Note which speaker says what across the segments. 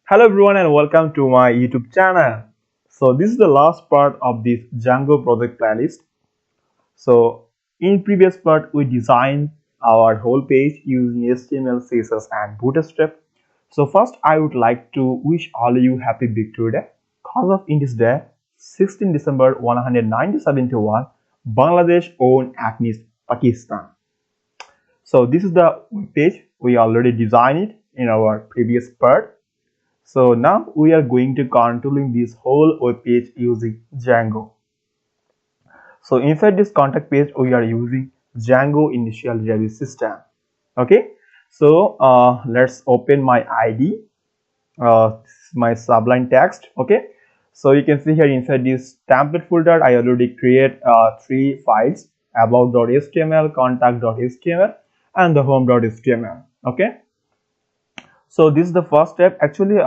Speaker 1: Hello everyone and welcome to my YouTube channel. So this is the last part of this Django project playlist. So in previous part we designed our whole page using HTML, CSS and Bootstrap. So first I would like to wish all of you happy Victory Day. Cause of in this day 16 December 1971 Bangladesh owned against Pakistan. So this is the web page we already designed it in our previous part. So now we are going to controlling this whole web page using Django. So inside this contact page we are using Django initial database system. Okay. So let's open my ID. This is my Sublime text. Okay. So you can see here inside this template folder I already create three files: about.html, contact.html, and the home.html. Okay. So this is the first step. Actually,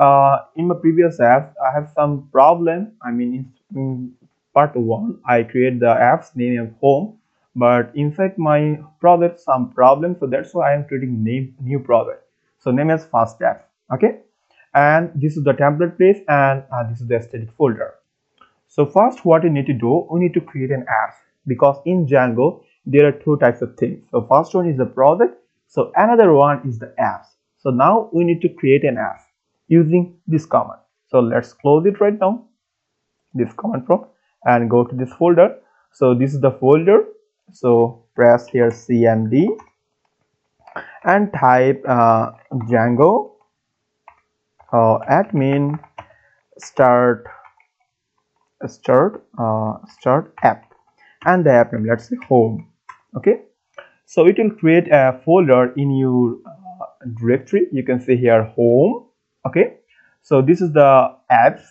Speaker 1: in my previous apps, I have some problem. I mean, in part one, I create the app's name of home, but inside my project some problem. So that's why I am creating new project. So name is first step. Okay, and this is the template page, and this is the aesthetic folder. So first, what you need to do, we need to create an app because in Django there are two types of things. So first one is the project. So another one is the apps. So now we need to create an app using this command. So let's close it right now, this command prompt, and go to this folder. So this is the folder. So press here CMD and type Django admin start app, and the app name, let's say home. Okay, so it will create a folder in your directory. You can see here home. Okay, so this is the apps.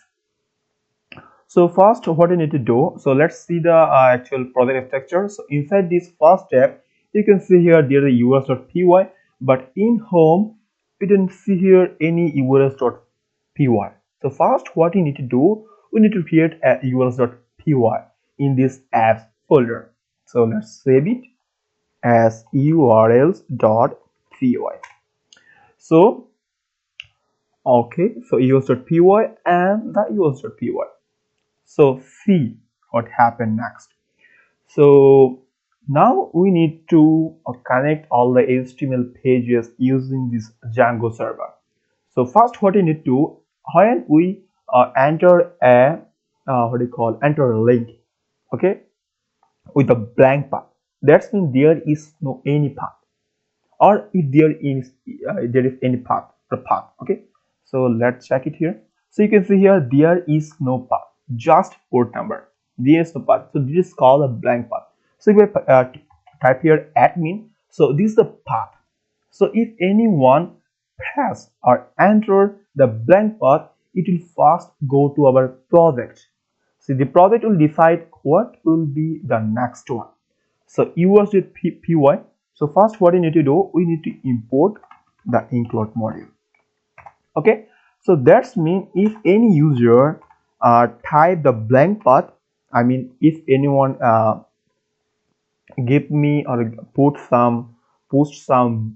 Speaker 1: So first what you need to do, so let's see the actual project structure. So inside this first step you can see here there is urs.py, but in home you don't see here any urs.py. So first what you need to do, we need to create a urs.py in this apps folder. So let's save it as urls.py. So okay, so urs.py and the urs.py. So see what happened next. So now we need to connect all the HTML pages using this Django server. So first what you need to, when we enter a enter a link, okay, with a blank path, that means there is no any path, or if there is any path, okay. So let's check it here. So you can see here there is no path, just port number, there is no path. So this is called a blank path. So if I type here admin, so this is the path. So if anyone press or enter the blank path, it will first go to our project. See, the project will decide what will be the next one. So urs.py. So first what you need to do, we need to import the include module. Okay, so that's mean if any user type the blank path, I mean if anyone give me or post some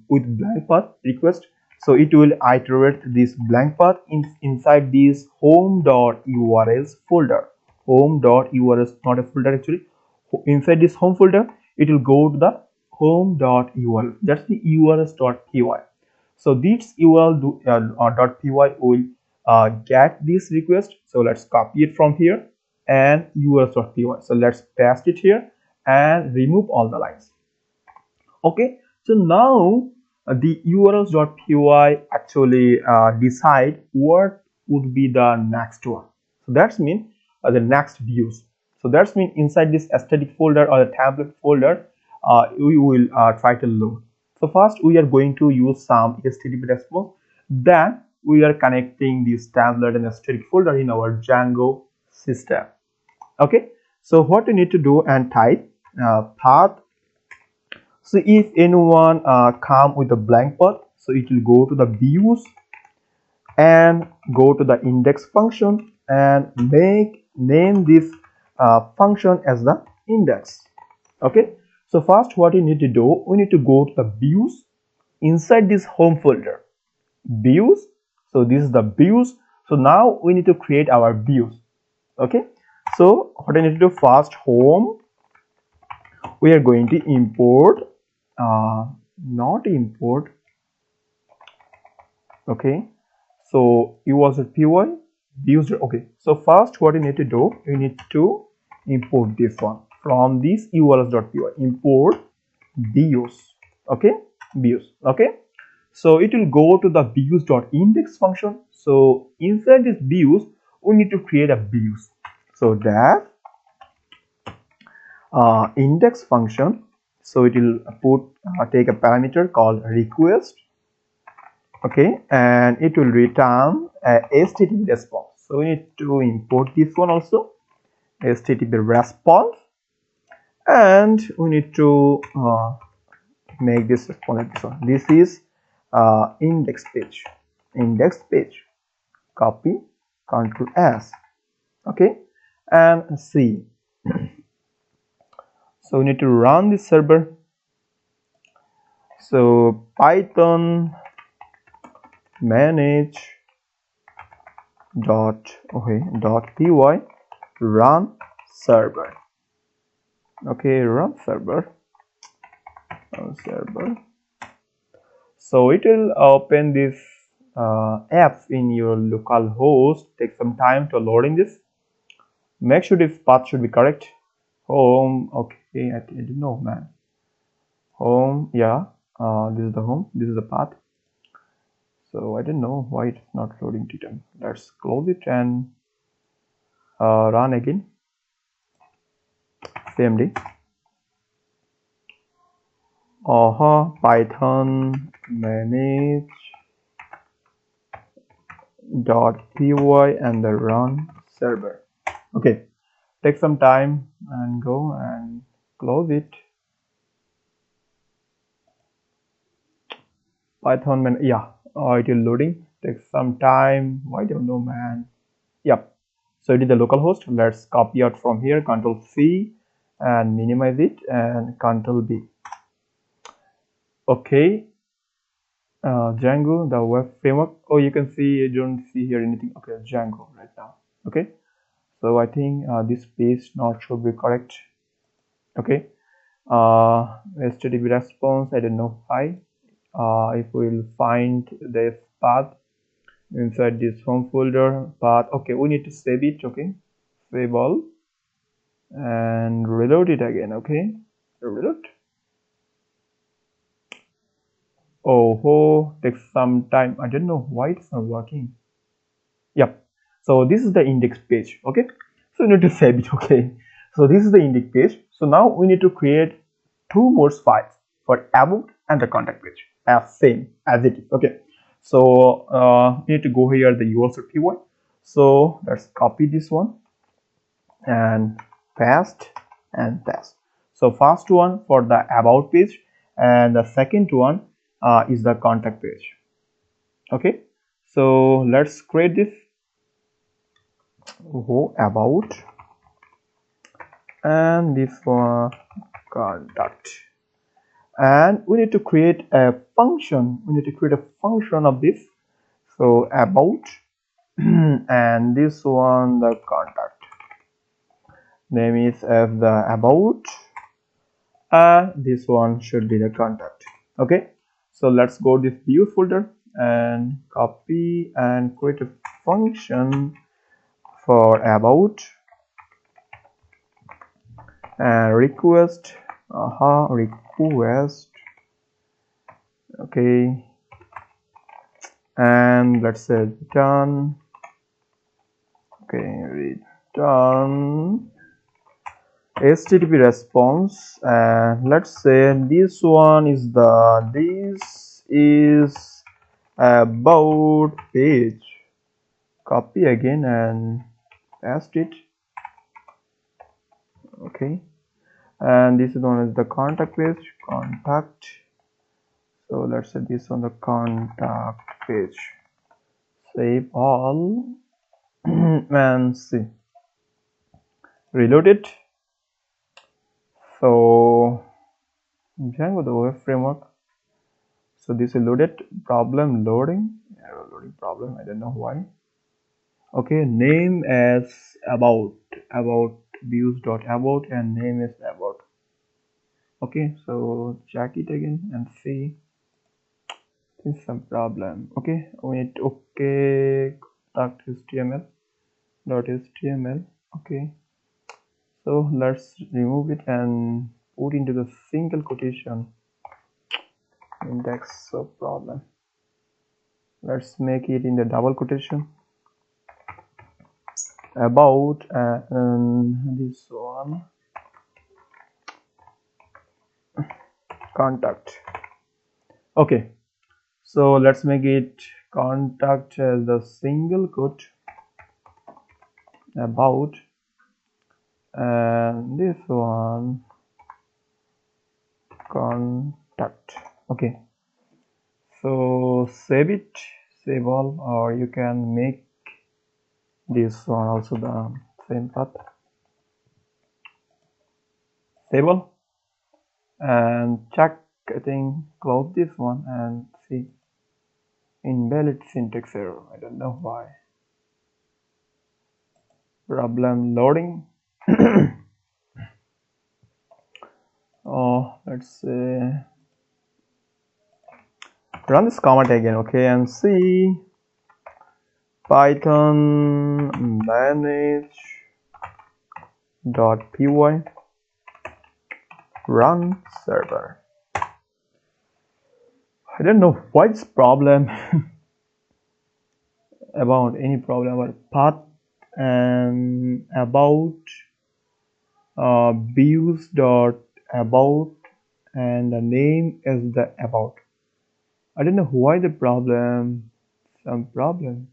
Speaker 1: with blank path request, so it will iterate this blank path inside this home.urls folder. Home.urls, not a folder actually. Inside this home folder it will go to the home.url, that's the urls.py. So this url.py will get this request. So let's copy it from here and urls.py. So let's paste it here and remove all the lines. Okay, so now the urls.py actually decide what would be the next one. So that's mean the next views. So that's mean inside this aesthetic folder or the template folder we will try to load. So first we are going to use some HTTP response, then we are connecting this template and aesthetic folder in our Django system. Okay, so what you need to do and type path. So if anyone come with a blank path, so it will go to the views and go to the index function and name this function as the index. Okay, so first what you need to do, we need to go to the views inside this home folder, views. So this is the views. So now we need to create our views. Okay, so what I need to do first, home, we are going to import, not import, okay, so py views. Okay, so first what you need to do, you need to import this one from this urls.py, import views. Okay, views. Okay, so it will go to the views.index function. So inside this views we need to create a views. So that index function, so it will put take a parameter called request. Okay, and it will return a http response. So we need to import this one also, http response, and we need to make this response. This is index page, copy, Ctrl S. Okay, and C. So we need to run this server. So python manage dot py run server. Okay, run server. So it will open this apps in your local host. Take some time to loading this. Make sure this path should be correct. Home. Okay, I didn't know, man. Home. Yeah. This is the home. This is the path. So I don't know why it's not loading Titan. Let's close it and run again. CMD. Python manage .py and the run server. Okay, take some time and go and close it. Python man, yeah, it is loading. Take some time. I don't know, man. Yep. So it is the localhost. Let's copy out from here. Control C and minimize it and Control B. Okay. Django, the web framework. Oh, you can see, you don't see here anything. Okay, Django right now. Okay. So I think this page not should be correct. Okay. HTTP response. I don't know why. If we'll find this path inside this home folder path. Okay, we need to save it. Okay, save all and reload it again. Okay, reload. Oh, takes some time. I don't know why it's not working. Yep. So this is the index page. Okay, so you need to save it. Okay, so this is the index page. So now we need to create two more files for about and the contact page as same as it is. Okay, so you need to go here the urls.py. So let's copy this one and paste and paste. So first one for the about page and the second one is the contact page. Okay, so let's create this. About and this one contact, and we need to create a function. We need to create a function of this. So about and this one the contact name is as the about, and this one should be the contact. Okay, so let's go this view folder and copy and create a function for about and request. Request. Okay, and let's say return. Okay, return HTTP response, and let's say this one is about page. Copy again and paste it. Okay, and this one is the contact page, contact. So let's say this on the contact page. Save all and see, reload it. So Django the web framework. So this is loaded. Problem loading, error loading problem. I don't know why. Okay, name as about views dot about and name is about. Okay, so check it again and see. There's some problem. Okay, we need okay contact html. Okay, so let's remove it and put into the single quotation index. So problem. Let's make it in the double quotation about and this one contact. Okay, so let's make it contact as the single quote about and this one contact. Okay, so save all, or you can make this one also the same path, save all and check. I think close this one and see invalid syntax error. I don't know why. Problem loading. Oh, let's say run this command again. Okay, and see python manage.py run server. I don't know what's problem about any problem about path and about views dot about and the name is the about. I don't know why the problem. Some problem.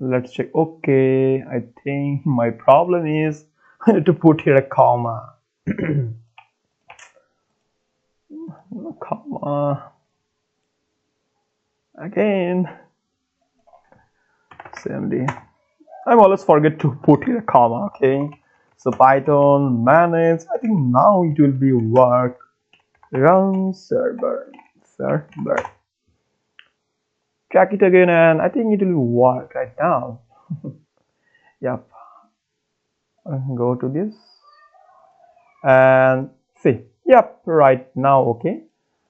Speaker 1: Let's check. Okay, I think my problem is to put here a comma. Comma again. CMD. I always forget to put here a comma. Okay, so Python manage. I think now it will be work. Run server. Check it again, and I think it will work right now. Yep. Go to this and see. Yep, right now. Okay,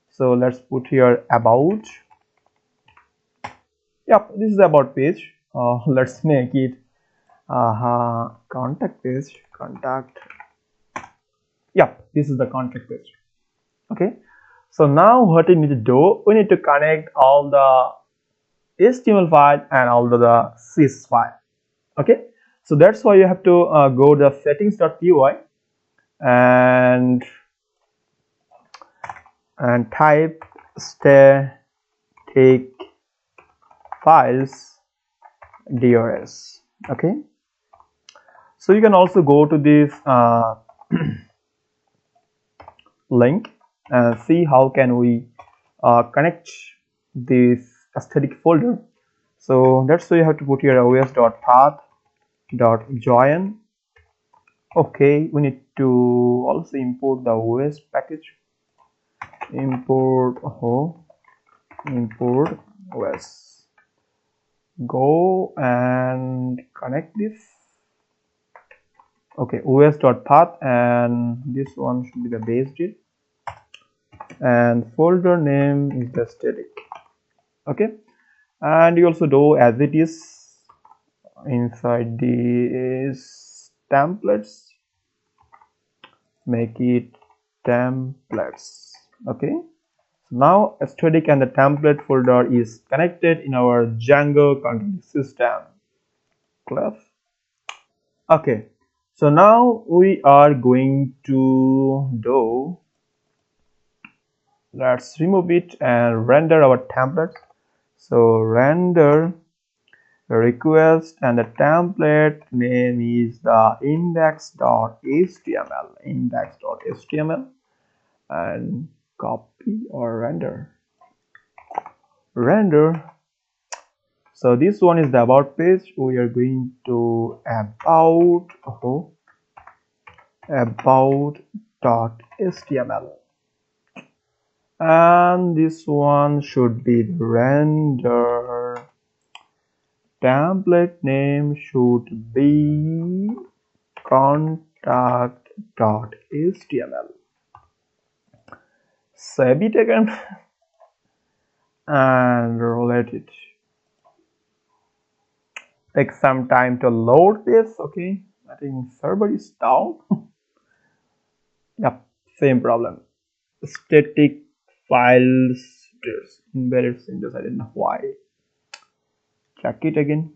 Speaker 1: so let's put here about. Yep, this is the about page. Let's make it contact page. Contact. Yep, this is the contact page. Okay, so now what we need to do, we need to connect all the HTML file and all the CSS file. Okay, so that's why you have to go to settings.py and type static files drs. Okay, so you can also go to this link and see how can we connect this aesthetic folder. So that's why you have to put here os.path.join. okay, we need to also import the os package. Import os. Go and connect this. Okay, os.path and this one should be the base div and folder name is the static. Okay, and you also do as it is inside these templates, make it templates. Okay, so now aesthetic and the template folder is connected in our Django control system class. Okay, so now we are going to do, let's remove it and render our template. So render request and the template name is the index.html and copy or render. So this one is the about page. We are going to about.html and this one should be render template name should be contact.html. Save it again and rotate it. Take some time to load this. Okay, I think server is down. Yep, same problem. Static files embedded syntax. I don't know why. Check it again.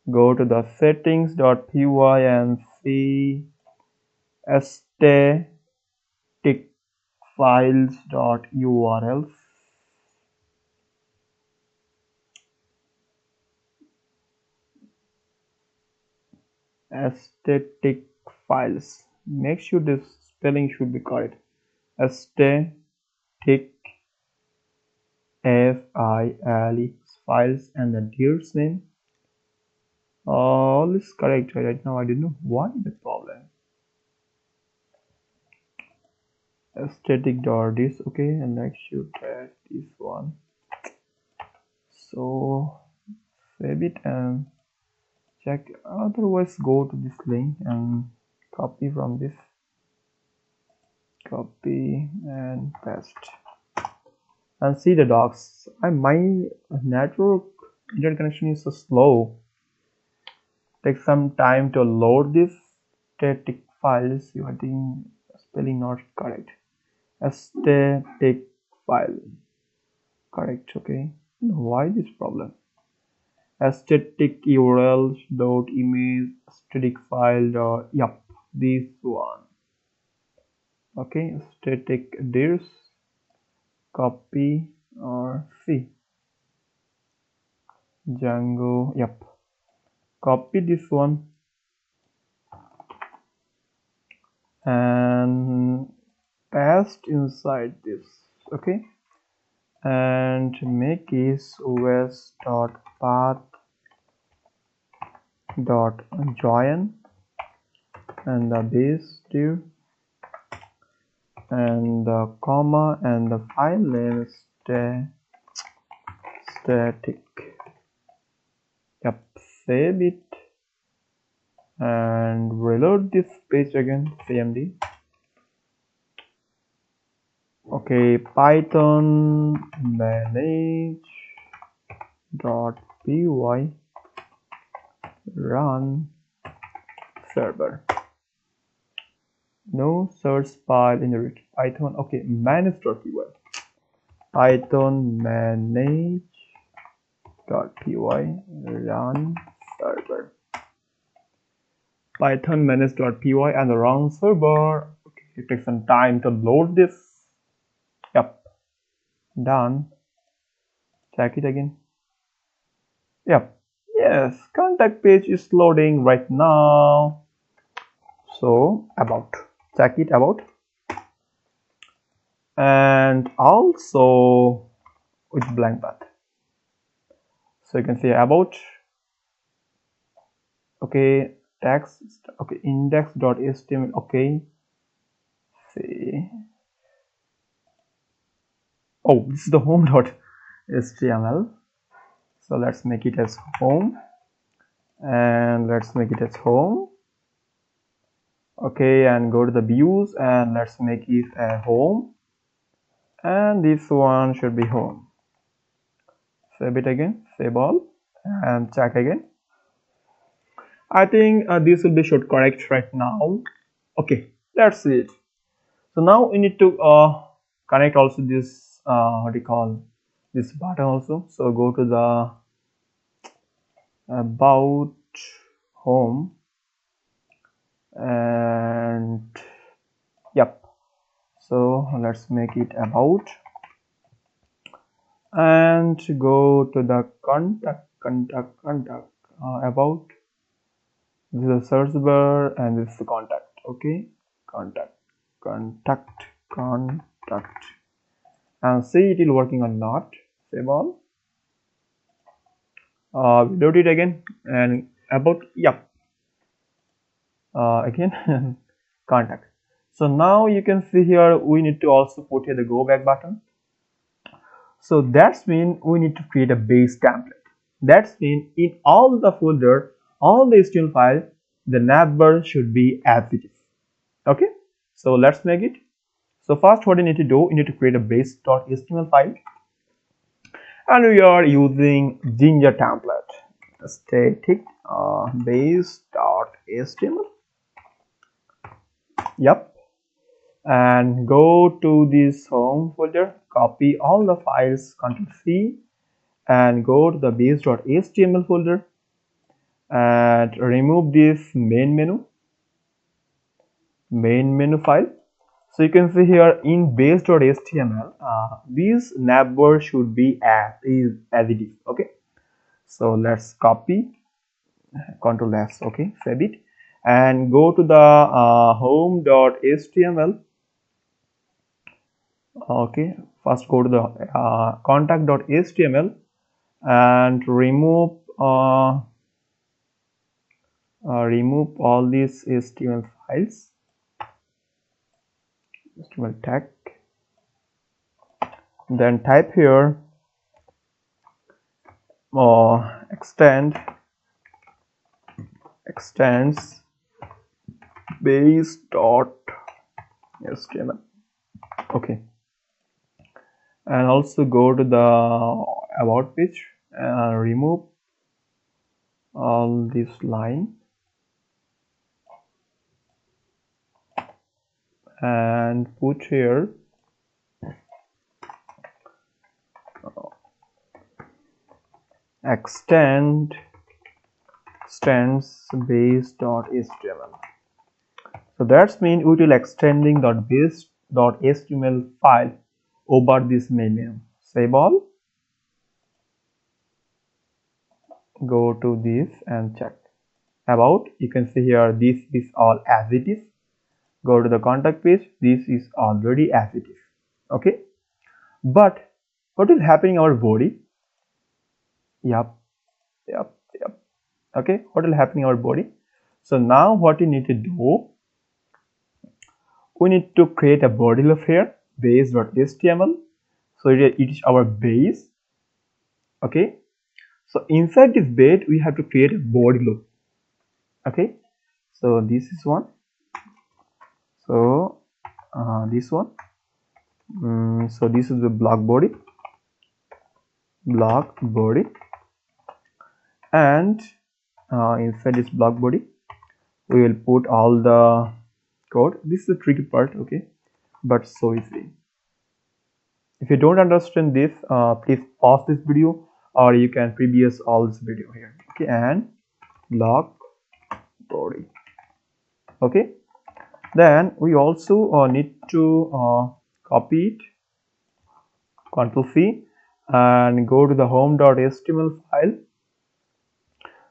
Speaker 1: Go to the settings.py and see static files.urls. Static files. Make sure the spelling should be correct. Static files and the dear's name. All is correct right now. I don't know why the problem. Static.this. Okay, and next should test this one. So save it and check. Otherwise, go to this link and copy from this. Copy and paste. And see the docs. My network internet connection is so slow. Take some time to load this static files. You are thinking spelling not correct. A static file. Correct. Okay. Why this problem? A static URL dot image static file dot yep, this one. Okay, static this. Copy or see Django. Yep, copy this one and paste inside this. Okay, and make is os.path.join and the base there and the comma and the file name is static. Yep, save it and reload this page again. cmd. Okay, python manage.py run server. No search file in the python. Okay, manage.py. Python manage.py run server. Python manage.py and run server. Okay, it takes some time to load this. Yep, done. Check it again. Yep, yes, contact page is loading right now. So about, check it about, and also with blank path. So you can see about. Okay, text. Okay, index.html. Okay, see. Oh, this is the home.html. So let's make it as home, and let's make it as home. Okay, and go to the views and let's make it a home, and this one should be home. Save it again, save all, and check again. I think this will be should correct right now. Okay, that's it. So now we need to connect also this what do you call this button also. So go to the about home and yep, so let's make it about and go to the contact about. This is a search bar and this is the contact. Okay, contact and see it is working or not. Save all. Load it again and about. Yep, again contact. So now you can see here we need to also put here the go back button. So that's mean we need to create a base template. That's mean in all the folder, all the HTML file, the navbar should be as it is. Okay, so let's make it. So first what you need to do, you need to create a base.html file, and we are using Ginger template. Static base.html. Yep. And go to this home folder, copy all the files, Ctrl C, and go to the base.html folder and remove this main menu file. So you can see here in base.html, this navbar should be as it is. Okay, so let's copy, Ctrl S. Okay, save it, and go to the home.html. Okay, first go to the contact.html and remove all these HTML files, HTML tag. Then type here extends base.html. Okay, and also go to the about page and remove all this line and put here extends base.html. So that's mean we will extending base.html file over this main menu. Save all. Go to this and check about. You can see here this is all as it is. Go to the contact page. This is already as it is. Okay, but what is happening our body? Yep. Okay, what will happen in our body? So now what we need to do, we need to create a body loop here, base.html. So it is our base. Okay, so inside this base we have to create a body loop. Okay, so this is one, so this one, so this is the block body, and inside this block body we will put all the code. This is the tricky part, okay, but so easy. If you don't understand this, please pause this video, or you can previous all this video here. Okay, and block body. Okay, then we also need to copy it, Ctrl C, and go to the home.html file.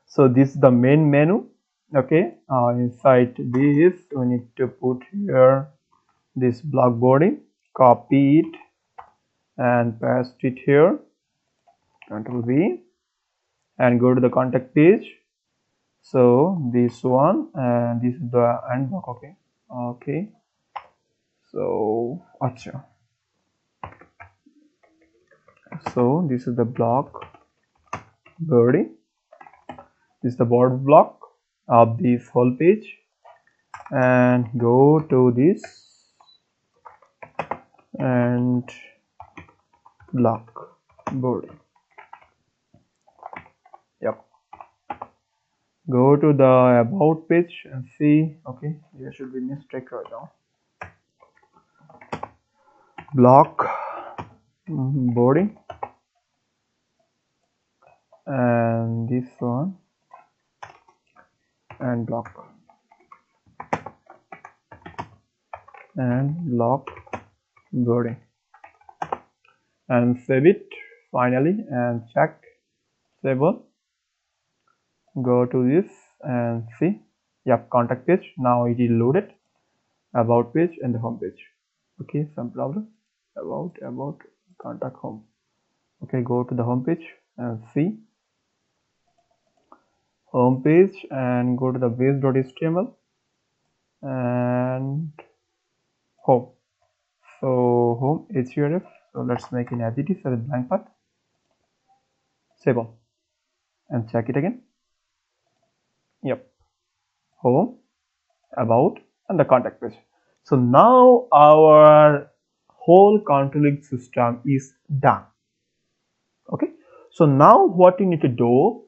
Speaker 1: So this is the main menu. Okay, inside this we need to put here this block body, copy it and paste it here, Ctrl V, and go to the contact page. So this one, and this is the end block. Okay, so acha, so this is the block body, this is the border block of this whole page, and go to this and block body. Yep, go to the about page and see. Okay, there should be mistake right now. Block body, and this one, and block body, and save it finally and check. Save all. Go to this and see. Yep, contact page. Now it is loaded. About page and the home page. Okay, some problem. About contact home. Okay, go to the home page and see. Home page and go to the base.html and home. So home href. So let's make an as it is as a blank path. Save all. and check it again. Yep, home, about, and the contact page. So now our whole controlling system is done. Okay, so now what we need to do,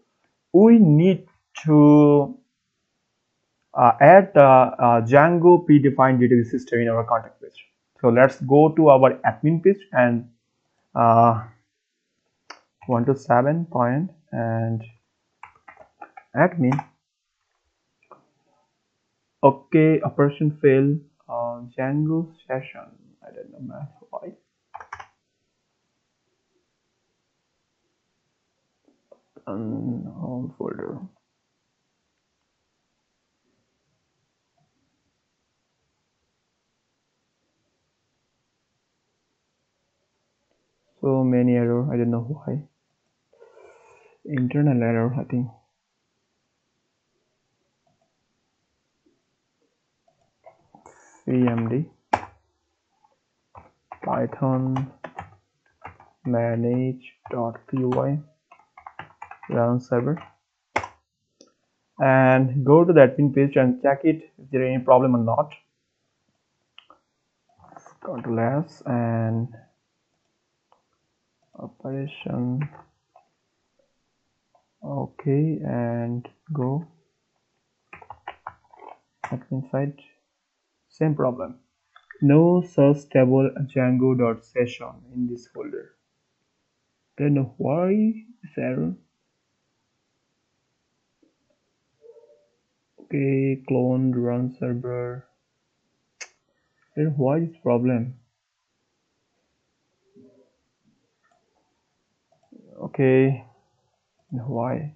Speaker 1: we need to add the Django predefined database system in our contact page. So let's go to our admin page and 1 to 7 point and admin. Okay, operation fail. Django session. I don't know why. Home folder. So many error. I don't know why. Internal error, I think. cmd python manage.py run server and go to the admin page and check it if there is any problem or not. Control S and operation. Okay, and go admin side. Same problem. No source table Django.session in this folder. I don't know why this error. Okay, clone run server. I don't know why this problem. Okay, why?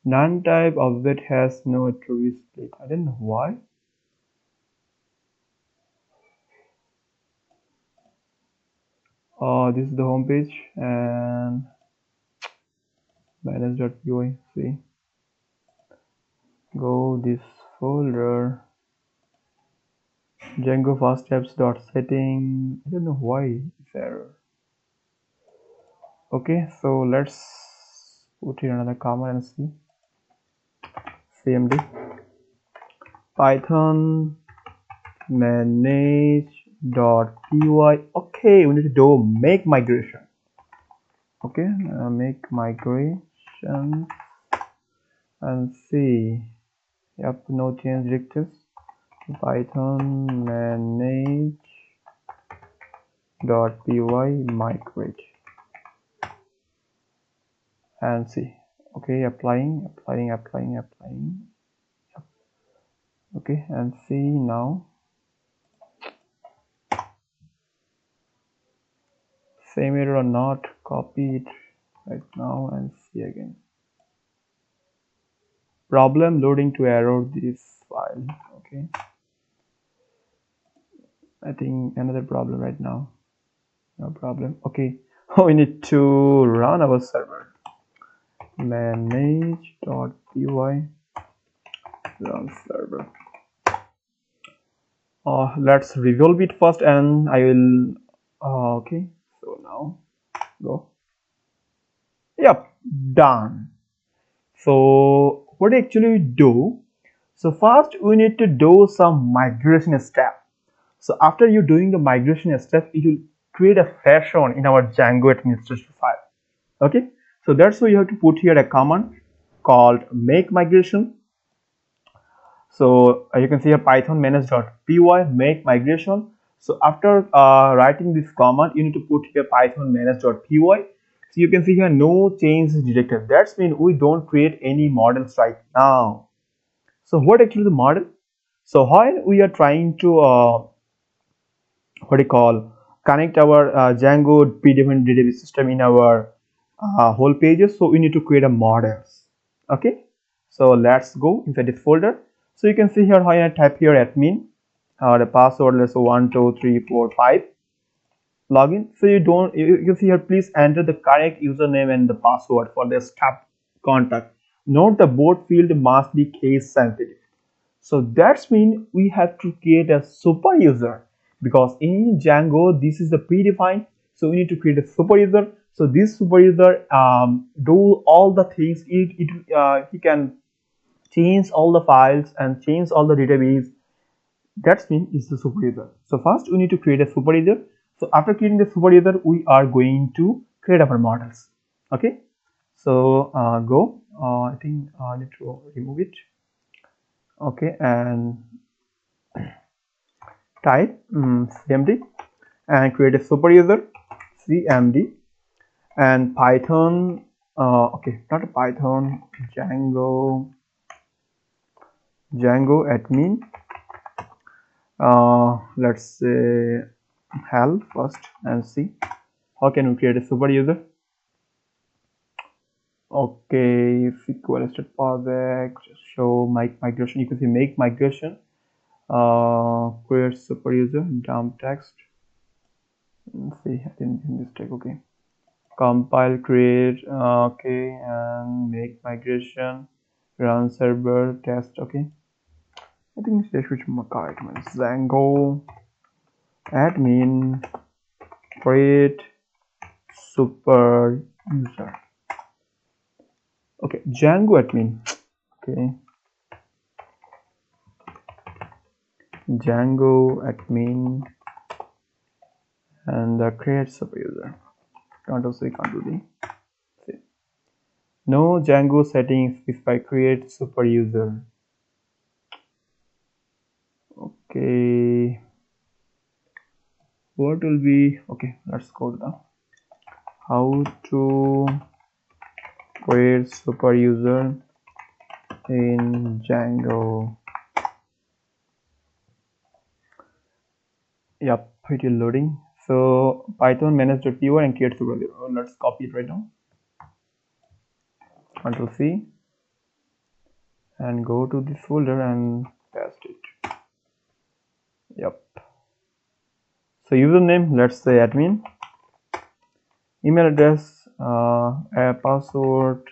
Speaker 1: None type object has no attribute split. I don't know why. This is the home page and manage.py. See, go this folder. Django fast steps dot setting. I don't know why it's error. Okay, so let's put here another command and see. cmd python manage.py. Okay, we need to do make migration. Okay, make migration and see. Yep, no change directives. Python manage.py migrate and see. Okay, applying. Okay, and see now. Same error or not, copy it right now and see again. Problem loading to error this file. Okay, I think another problem right now. No problem. Okay, we need to run our server. Manage.py run server. Let's resolve it first and I will okay, so now go. Yep, done. So what actually we do, so first we need to do some migration step. So after you doing the migration step, it will create a session in our Django administration file. Okay, so that's why you have to put here a command called make migration. So you can see here python manage.py make migration. So after writing this command, you need to put here python manage.py. So you can see here no change is detected. That's mean we don't create any models right now. So what actually the model? So while we are trying to what do you call connect our Django predefined database system in our whole pages, so we need to create a models. Okay, so let's go inside this folder. So you can see here how I type here admin the password, let's say 12345 login. So you can see here, please enter the correct username and the password for the step contact. Note the board field must be case sensitive. So that's mean we have to create a super user because in Django this is the predefined. So we need to create a super user. So this super user do all the things. He can change all the files and change all the database. That's mean is the super user. So first we need to create a super user. So after creating the super user, we are going to create our models. Okay, so go I think I need to remove it. Okay, and type cmd and create a super user, cmd, and python, okay, not a python, django admin, let's say help first and see how can we create a super user. Okay, SQL state project, show migration. You can see make migration, create super user, dump text. Let's see, I didn't mistake. Okay, compile, create, okay, and make migration, run server, test. Okay, I think they should be correct. Django admin, create super user. Okay, Django admin. Okay, Django admin and create super user. Control C, Control D. See. No Django settings if I create super user. Okay, what will be, okay, let's go to the how to create super user in Django. Yep, it is loading. So python manage.py and create super user. Let's copy it right now. Control C and go to this folder and paste it. Yep. So username, let's say admin. Email address, password,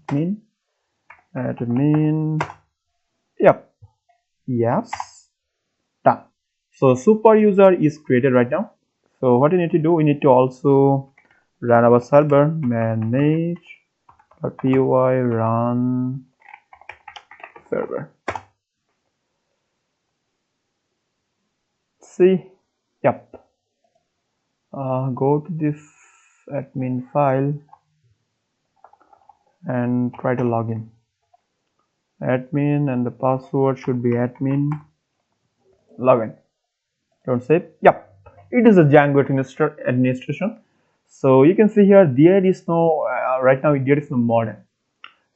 Speaker 1: admin. Yep. Yes. Done. So super user is created right now. So what we need to do, we need to also run our server manage.py run server. See, yep. Go to this admin file and try to log in. Admin and the password should be admin. Login. Don't save. Yep, it is a Django administration. So you can see here there is no right now there is no model.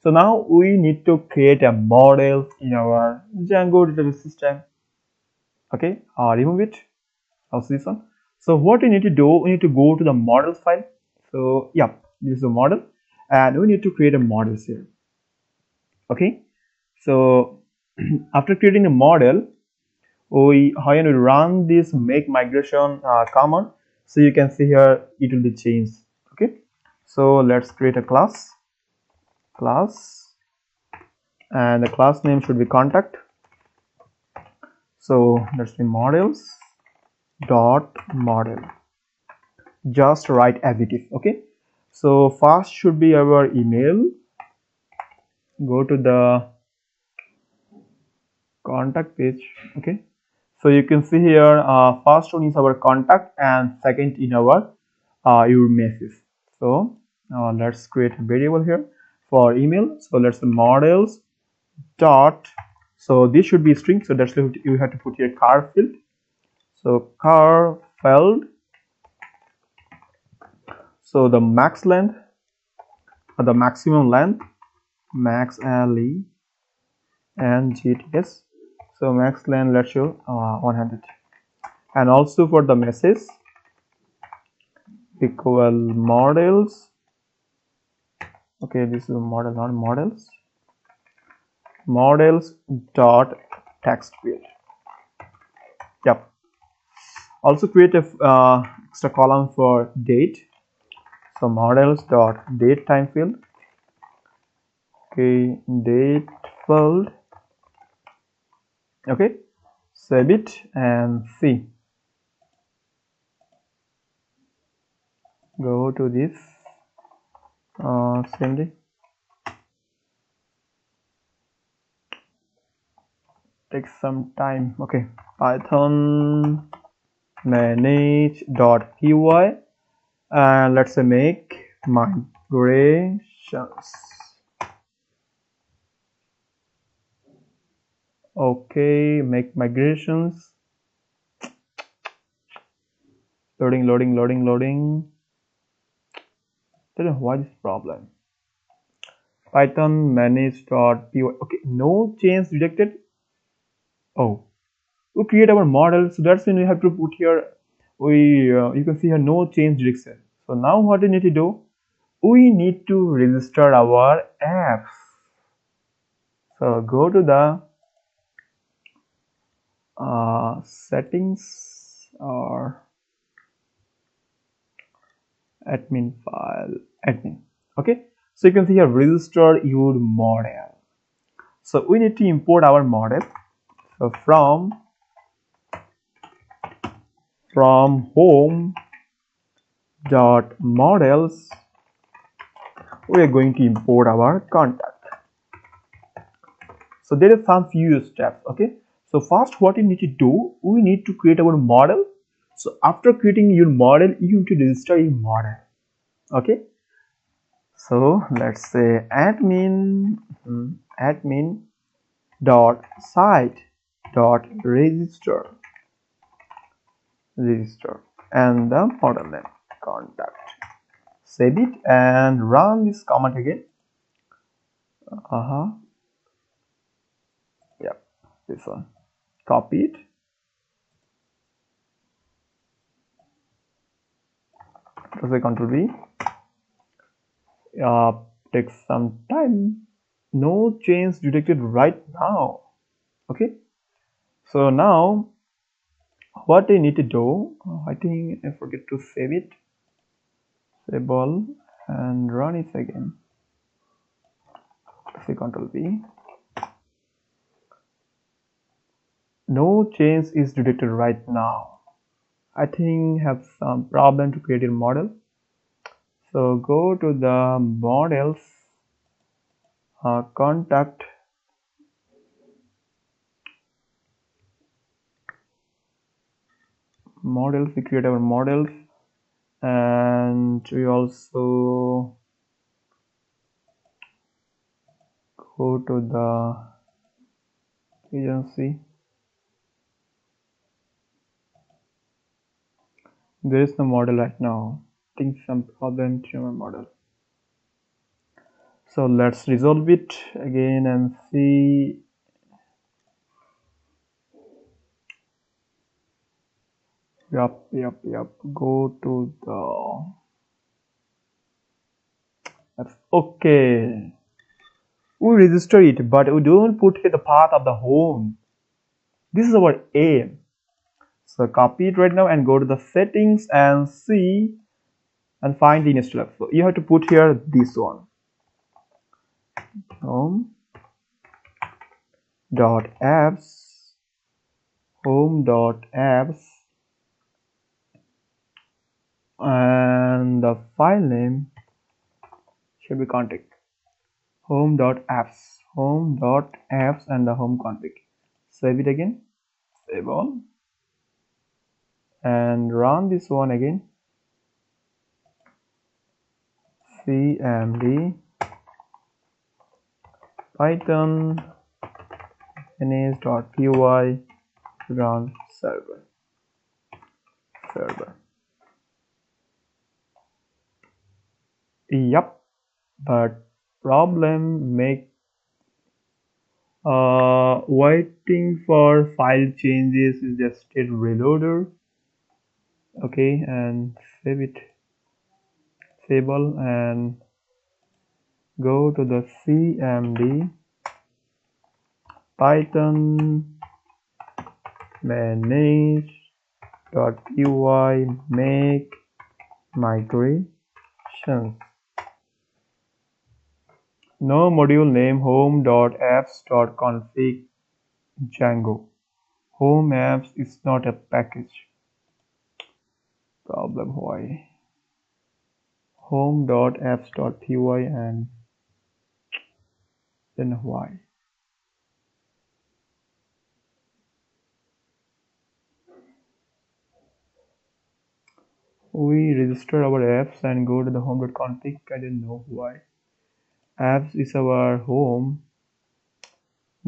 Speaker 1: So now we need to create a model in our Django database system. Okay, remove it. Also this one. So what we need to do, we need to go to the models file. So yeah, this is the model, and we need to create a models here. Okay, so after creating a model, how we run this make migration command. So you can see here it will be changed. Okay, so let's create a class, and the class name should be contact. So let's be models dot model, just write as it is. Okay, so first should be our email. Go to the contact page. Okay, so you can see here first one is our contact and second in our your message. So let's create a variable here for email. So let's say models dot, so this should be string, so that's you have to put here car field. So car field, so the max length or the maximum length, max le and gts. So max length, let's show 100, and also for the message equal models. Okay, this is a model, not models. Models dot text field. Yep. Also create a extra column for date. So models dot date time field. Okay, date field. Okay, save it and see. Go to this cmd. Takes some time. Okay, python manage.py, and let's say make migrations. Okay, make migrations. Loading. Don't know why this problem. Python manage.py. Okay, no change detected. Oh, we create our model, so that's when we have to put here. You can see here no change detection. So now what we need to do? We need to register our apps. So go to the settings or admin file, admin. Okay, so you can see here register your model. So we need to import our model. So from home dot models, we are going to import our contact. So there are some few steps. Okay, so first what you need to do, we need to create our model. So after creating your model, you need to register your model. Okay, so let's say admin dot site dot register and the model name contact. Save it and run this command again. Yep, this one. Copy it. Press Ctrl V. Takes some time. No change detected right now. Okay, so now what I need to do, I think I forget to save it. Save all and run it again. Say Ctrl V. No change is detected right now. I think have some problem to create a model. So go to the models, contact, models. We create our models, and we also go to the agency. There is no model right now. I think some problem to our model. So let's resolve it again and see. Yup. Go to the. That's okay. We register it, but we don't put here the path of the home. This is our aim. So copy it right now and go to the settings and see and find the install app. So you have to put here this one. Home dot apps, and the file name should be contact. Home.apps and the home config. Save it again. Save all and run this one again. cmd python manage.py run server. Yup, but problem make waiting for file changes is just a reloader. Okay, and save it, save all, and go to the cmd python manage.py make migrations. No module name home.apps.config Django. Home apps is not a package. Problem why? home.apps.py and then why. We register our apps and go to the home.config. I don't know why. Apps is our home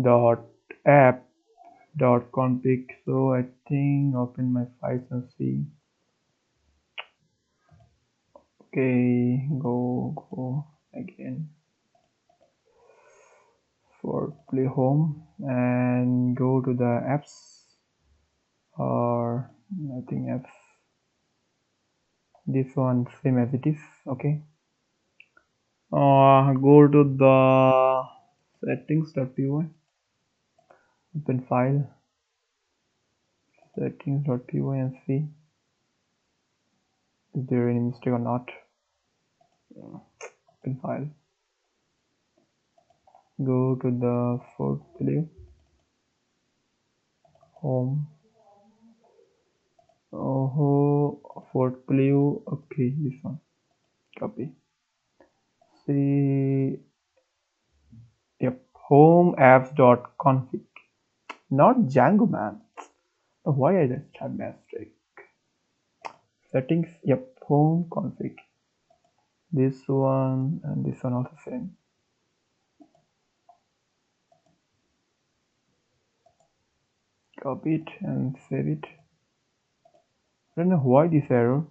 Speaker 1: dot app dot config. So I think open my files and see. Okay, go again for play home and go to the apps or I think apps. This one same as it is. Okay. Go to the settings.py, open file, settings.py and see is there any mistake or not. Open file, go to the portfolio, home, portfolio, okay, this one, copy, see, yep, home apps.config, not Django man. Why I just have mistake? Settings, yep, home config, this one and this one also same. Copy it and save it. I don't know why this error.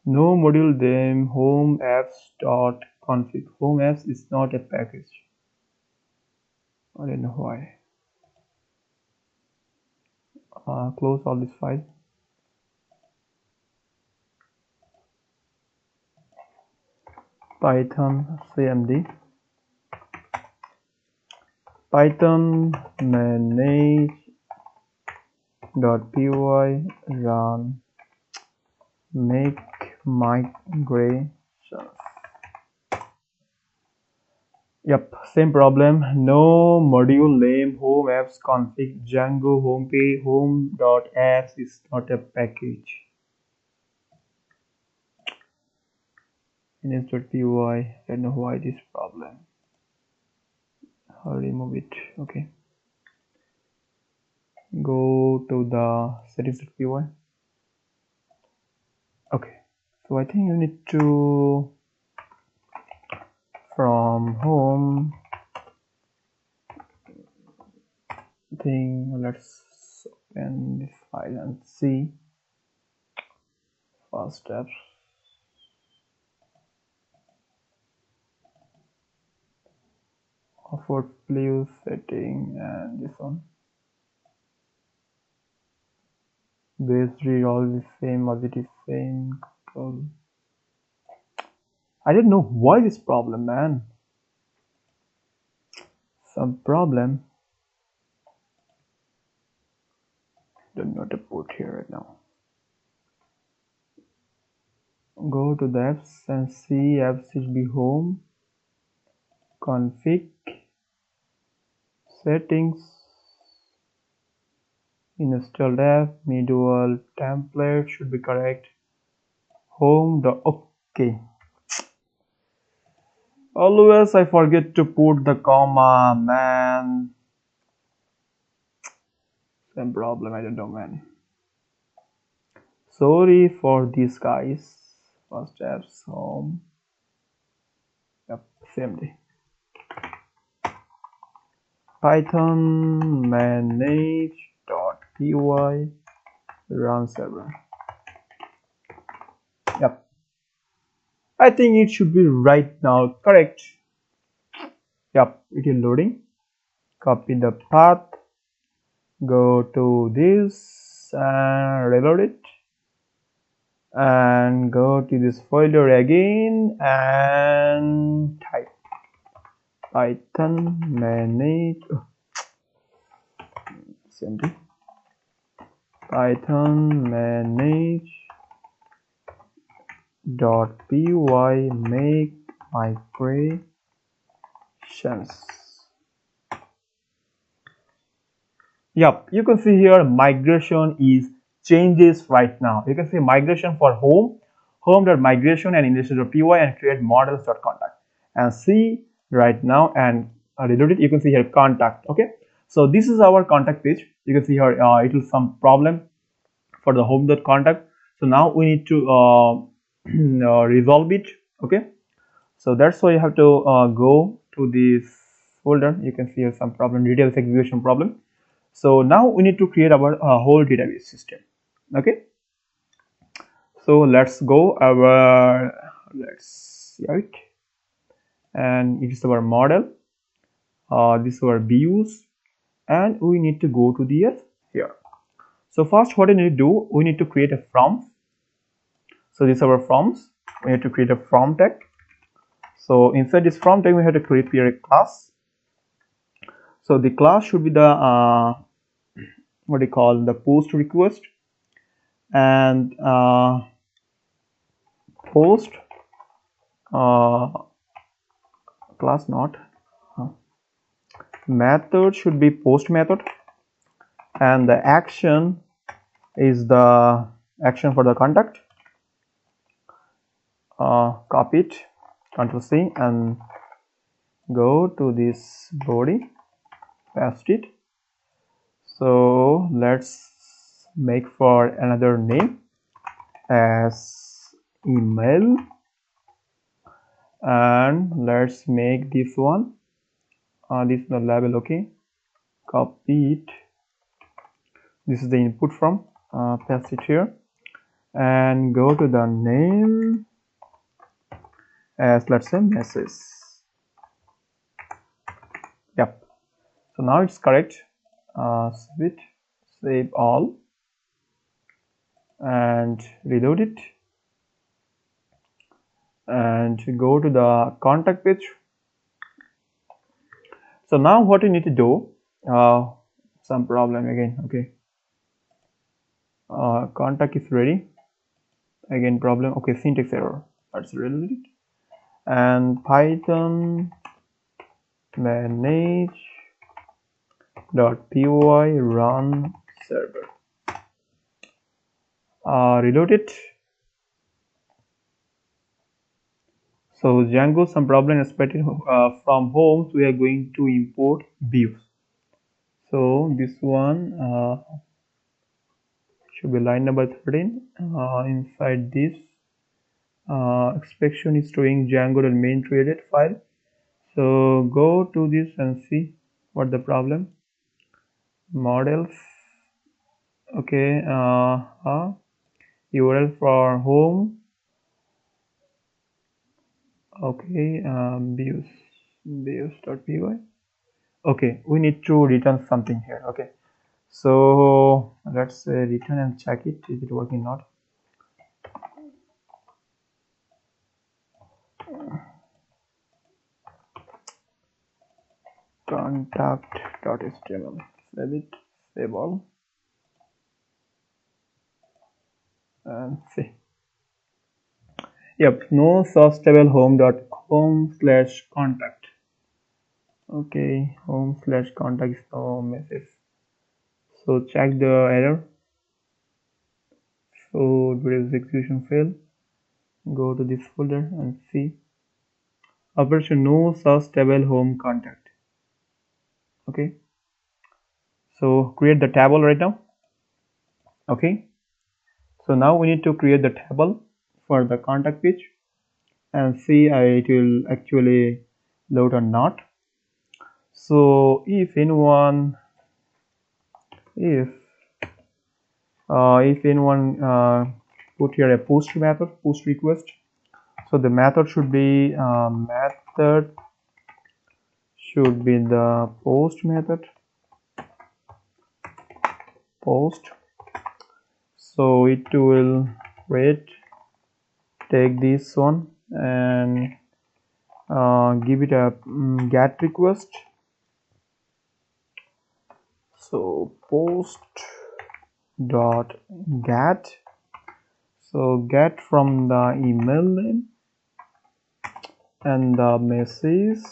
Speaker 1: No module name home apps.config. Home apps is not a package. I don't know why. Close all this file. Python cmd. Python manage.py run make migrations. Yep, same problem. No module name home apps config Django homepage home.apps is not a package. Index.py, I don't know why this problem. I'll remove it. Okay. Go to the settings.py. Okay. So I think you need to from home thing. Let's open this file and see first steps. Portfolio setting and this one. Base read always same as it is same control. I don't know why this problem, man. Some problem. Don't know the port here right now. Go to the apps and see apps should be home, config, settings, installed app, medieval template should be correct. Home. Okay. Always I forget to put the comma, man. Same problem, I don't know, man. Sorry for this, guys. First apps home. Yep, same day. Python manage.py run server. Yep. I think it should be right now correct. Yep, it is loading. Copy the path. Go to this and reload it. And go to this folder again and type Python manage simply Python manage.py make migrations. Yep, you can see here migration is changes right now. You can see migration for home home.migration and index.py and create models.contact and see right now and reload it. You can see here contact. Okay, so this is our contact page. You can see here it will some problem for the home.contact. So now we need to resolve it. Okay, so that's why you have to go to this folder. You can see here some problem, details execution problem. So now we need to create our whole database system. Okay, so let's go our, let's see it, and it is our model. This is our views, and we need to go to the here. So first, what we need to do, we need to create a from. So this is our forms. We have to create a from tag. So inside this from tag, we have to create here a class. So the class should be the what do you call, the post request and post class not method should be post method, and the action is the action for the contact. Copy it, Ctrl C, and go to this body, paste it. So let's make for another name as email, and let's make this one this is the label. Okay, copy it. This is the input from, paste it here and go to the name as, let's say, message. Yep, so now it's correct. Save it, save all, and reload it, and go to the contact page. So now what you need to do, some problem again. Okay, contact is ready, again problem. Okay, syntax error, let's reload it, and Python manage.py run server. Reload it. So Django, some problem expected from home. We are going to import views. So this one should be line number 13. Inside this expression is showing Django.main created file. So go to this and see what the problem. Models. Okay, URL for home. Okay, views.py. Okay, we need to return something here. Okay, so let's return and check it, is it working or not. Contact.html, save it, save all, and see. Yep, no source table home.home/contact. Okay, home/contact is no message. So check the error. So today's execution fail. Go to this folder and see. Operation no source table home contact. Okay, so create the table right now. Okay, so now we need to create the table for the contact page and see it will actually load or not. So if anyone put here a post method, post request, so the method should be the post method, post. So it will take this one and give it a get request. So post dot get, so get from the email name, and the message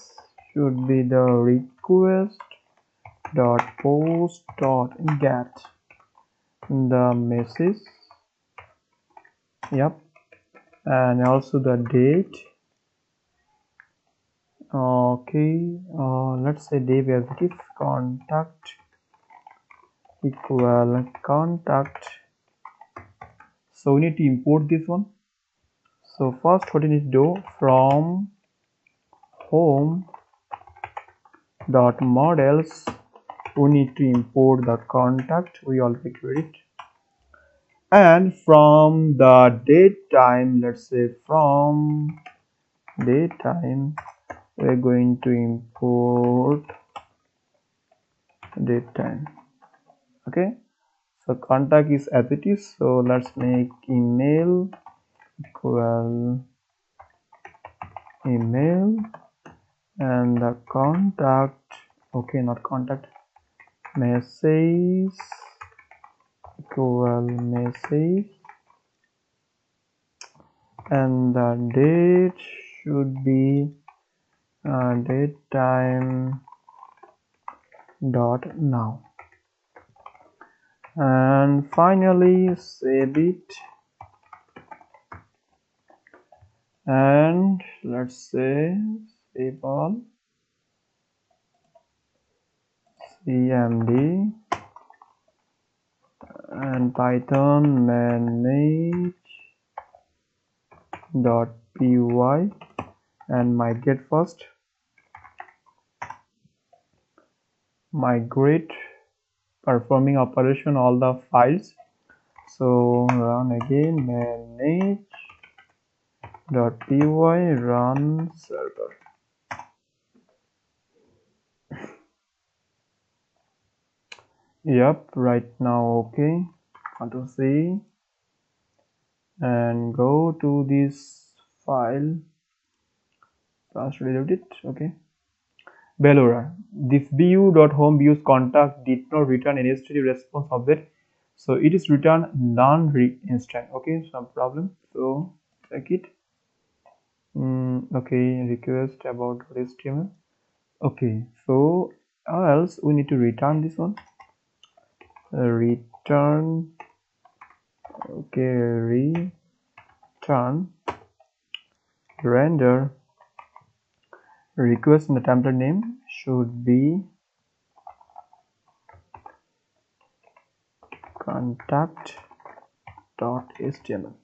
Speaker 1: should be the request dot post dot get the message. Yep, and also the date. Okay, let's say Dave as it is. Contact equal contact. So we need to import this one. So first what you need to do, from home dot models, we need to import the contact. We already created it. And from the date time, let's say from date time, we're going to import date time. Okay, so contact is as it is, so let's make email equal email, and the contact, okay, not contact, message equal message, and the date should be date time dot now, and finally save it, and let's say save all, cmd, and python manage dot py, and migrate first, migrate, performing operation all the files. So run again, manage dot py, run server. Yep, right now okay. Control C and go to this file, first reload it. Okay, Bellora, this bu.home views contact did not return any HTTP response object, so it is returned non-instant. Okay, some problem, so check it. Okay, request about HTML. Okay, so else we need to return this one, return, okay, return render request, in the template name should be contact.html.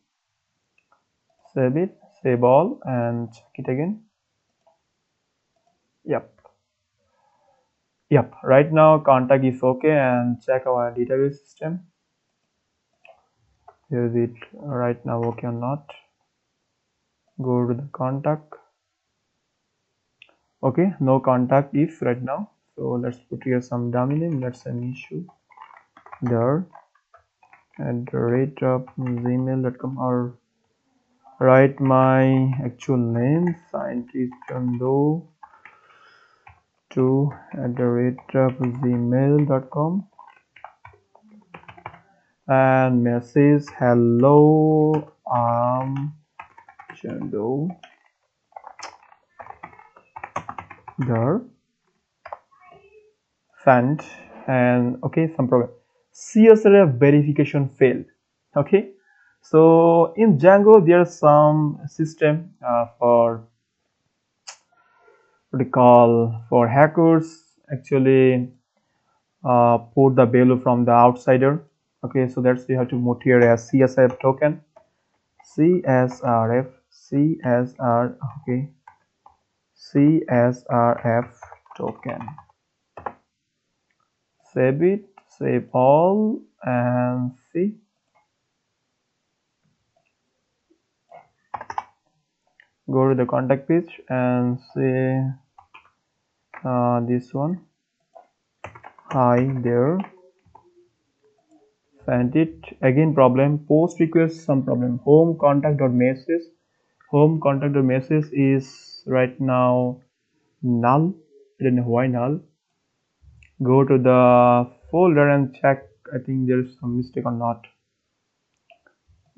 Speaker 1: Save it, save all, and check it again. Yep, right now contact is okay, and check our database system. Is it right now okay or not? Go to the contact. Okay, no contact is right now, so let's put here some dummy name. Let's say Mishu there at the rate of gmail.com, or write my actual name, scientist Django 2 at the rate of gmail.com, and message hello, Django there, send, and okay, some problem, CSRF verification failed. Okay, so in Django there's some system for what we call for hackers actually put the value from the outsider. Okay, so that's you have to put here as CSRF token, CSRF, okay, CSRF token. Save it, save all, and see. Go to the contact page and say this one, hi there, send it. Again problem, post request, some problem, home contact.message, home contact.message is right now null. I don't know why null. Go to the folder and check, I think there is some mistake or not.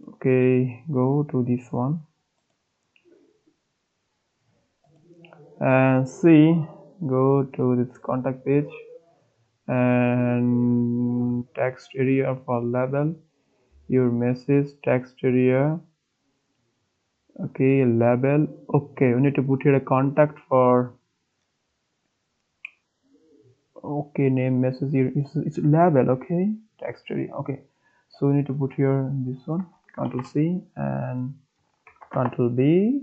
Speaker 1: Okay, go to this one and see, go to this contact page and text area for label your message, text area Okay, label. Okay, we need to put here a contact for. Okay, name message here. It's label. Okay, text area. Okay, so we need to put here this one. Control C and Control B.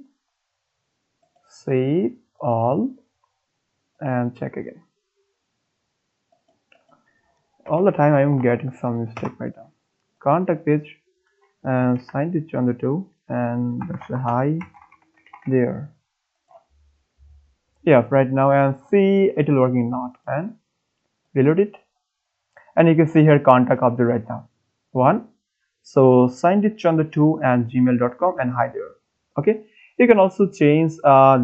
Speaker 1: Save all and check again. All the time I am getting some mistake right now. Contact page and sign it on the two and let's say hi there. Yeah, right now and see it will working not and reload it and you can see here contact object right now. One. So sign it on the two and gmail.com and hi there. Okay. You can also change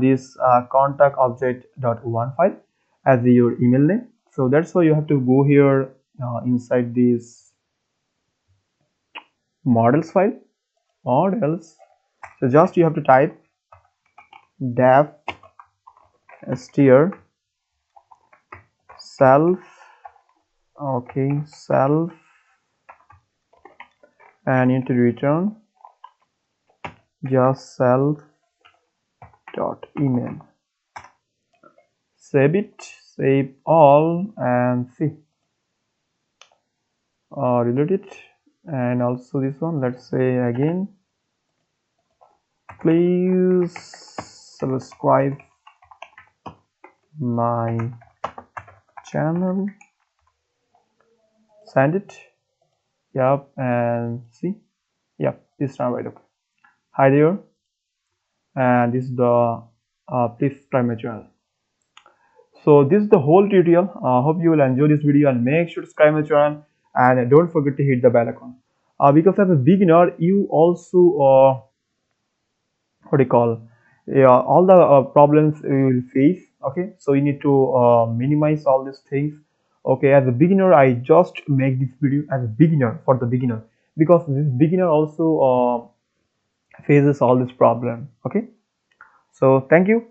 Speaker 1: this contact object dot one file as your email name. So that's why you have to go here inside this models file models. So just you have to type def str self. Okay, self and into return just self dot email. Save it, save all and see reload it and also this one. Let's say again, please subscribe my channel. Send it. Yep, and see. Yep, this time right. Okay. Hi there, and this is the please subscribe my channel. So this is the whole tutorial. Hope you will enjoy this video and make sure to subscribe my channel and don't forget to hit the bell icon. Because as a beginner, you also what do you call, yeah, all the problems you will face. Okay, so you need to minimize all these things. Okay, as a beginner, I just make this video as a beginner for the beginner because this beginner also faces all this problem. Okay, so thank you.